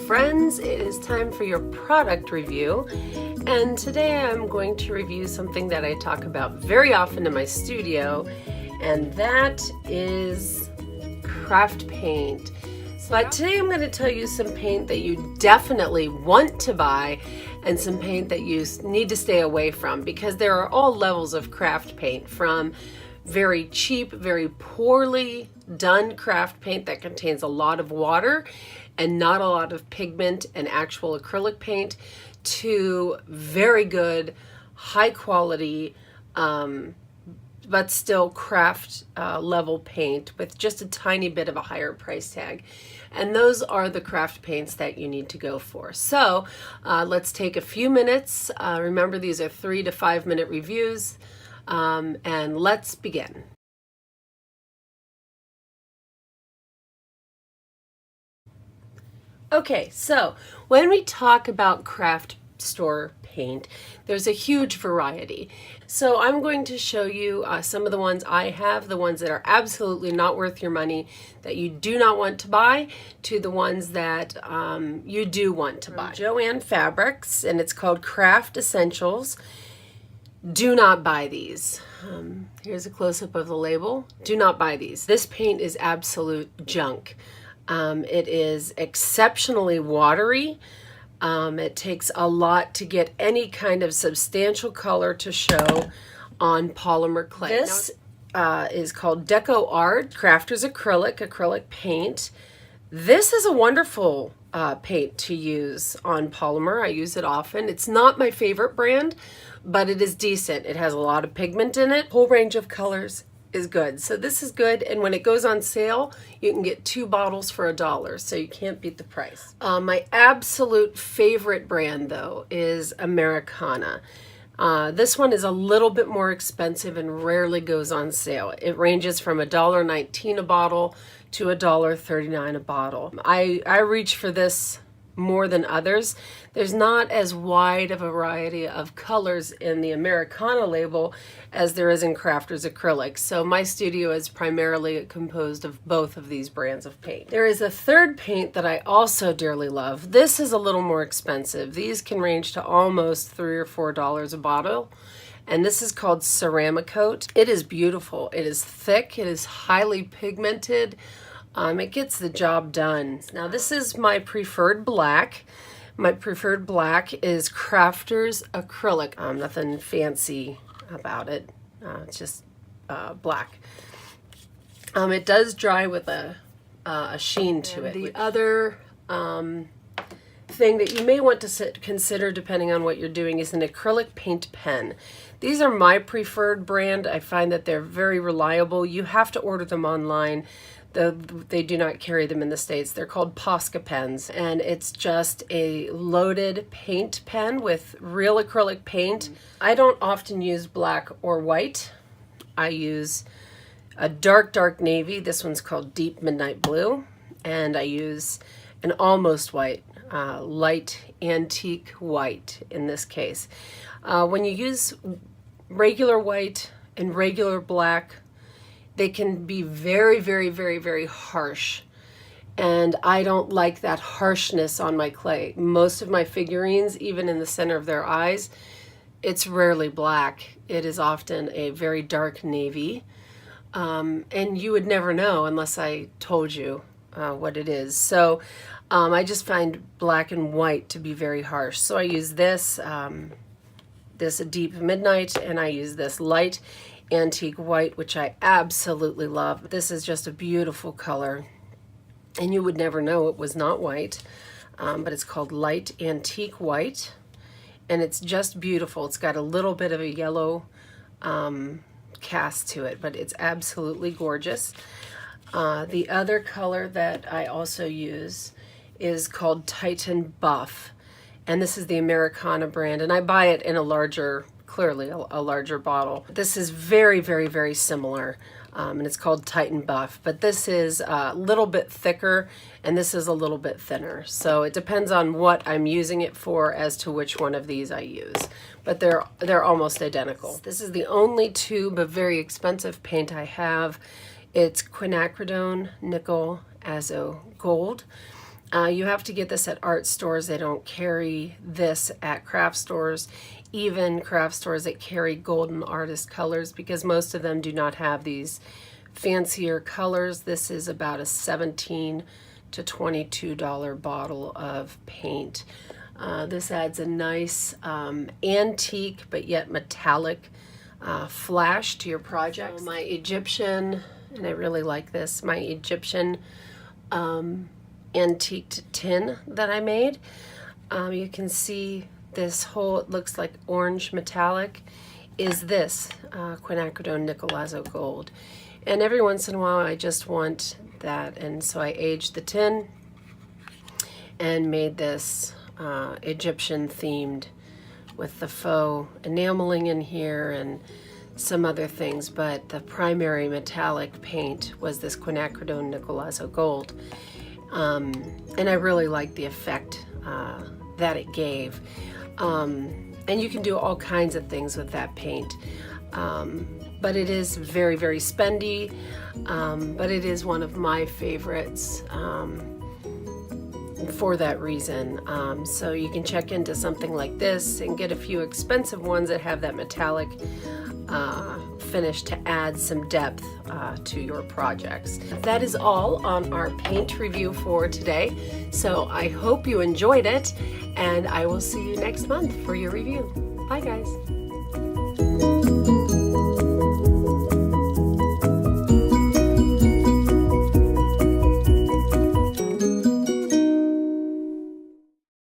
friends, it is time for your product review, and today I'm going to review something that I talk about very often in my studio, and that is craft paint. But today I'm going to tell you some paint that you definitely want to buy and some paint that you need to stay away from, because there are all levels of craft paint, from very cheap, very poorly done craft paint that contains a lot of water and not a lot of pigment and actual acrylic paint, to very good, high quality, but still craft level paint with just a tiny bit of a higher price tag. And those are the craft paints that you need to go for. So let's take a few minutes. Remember, these are 3 to 5 minute reviews, and let's begin. Okay, so when we talk about craft store paint, there's a huge variety. So I'm going to show you some of the ones I have, the ones that are absolutely not worth your money, that you do not want to buy, to the ones that you do want to buy. JOANN Fabrics, and it's called Craft Essentials. Do not buy these. Here's a close-up of the label. Do not buy these. This paint is absolute junk. It is exceptionally watery. It takes a lot to get any kind of substantial color to show on polymer clay. This is called DECOART, CRAFTER'S acrylic paint. This is a wonderful paint to use on polymer. I use it often. It's not my favorite brand, but it is decent. It has a lot of pigment in it. Whole range of colors is good. So this is good, and when it goes on sale, you can get 2 bottles for $1, so you can't beat the price. My absolute favorite brand, though, is AMERICANA. This one is a little bit more expensive and rarely goes on sale. It ranges from $1.19 a bottle to $1.39 a bottle. I reach for this more than others. There's not as wide a variety of colors in the AMERICANA label as there is in CRAFTER'S acrylic. So my studio is primarily composed of both of these brands of paint. There is a third paint that I also dearly love. This is a little more expensive. These can range to almost $3 or $4 a bottle. And this is called CERAMACOAT. It is beautiful. It is thick. It is highly pigmented. It gets the job done. Now this is my preferred black. My preferred black is CRAFTER'S acrylic. Nothing fancy about it. It's just black. It does dry with a sheen to it. The other thing that you may want to consider, depending on what you're doing, is an acrylic paint pen. These are my preferred brand. I find that they're very reliable. You have to order them online. They do not carry them in the States. They're called POSCA pens, and it's just a loaded paint pen with real acrylic paint. I don't often use black or white. I use a dark navy. This one's called Deep Midnight Blue, and I use an almost white, light antique white in this case. When you use regular white and regular black, they can be very, very, very, very harsh. And I don't like that harshness on my clay. Most of my figurines, even in the center of their eyes, it's rarely black. It is often a very dark navy. And you would never know unless I told you what it is. So I just find black and white to be very harsh. So I use this, this Deep Midnight, and I use this light antique white, which I absolutely love. This is just a beautiful color, and you would never know it was not white, but it's called light antique white, and it's just beautiful. It's got a little bit of a yellow cast to it, but it's absolutely gorgeous. The other color that I also use is called Titan Buff, and this is the AMERICANA brand, and I buy it in a larger, clearly a larger bottle. This is very, very, very similar, and it's called Titan Buff, but this is a little bit thicker and this is a little bit thinner. So it depends on what I'm using it for as to which one of these I use, but they're almost identical. This is the only tube of very expensive paint I have. It's quinacridone nickel azo gold. You have to get this at art stores. They don't carry this at craft stores, even craft stores that carry golden artist colors, because most of them do not have these fancier colors. This is about a $17 to $22 bottle of paint. This adds a nice antique but yet metallic flash to your project. My Egyptian, and I really like this, my Egyptian antiqued tin that I made. You can see this whole, it looks like orange metallic, is this quinacridone nickel lazo gold. And every once in a while I just want that, and so I aged the tin and made this Egyptian themed with the faux enameling in here and some other things, but the primary metallic paint was this quinacridone nickel lazo gold. And I really liked the effect that it gave. And you can do all kinds of things with that paint. But it is very, very spendy, but it is one of my favorites for that reason. So you can check into something like this and get a few expensive ones that have that metallic finish to add some depth to your projects. That is all on our paint review for today. So I hope you enjoyed it, and I will see you next month for your review. Bye guys.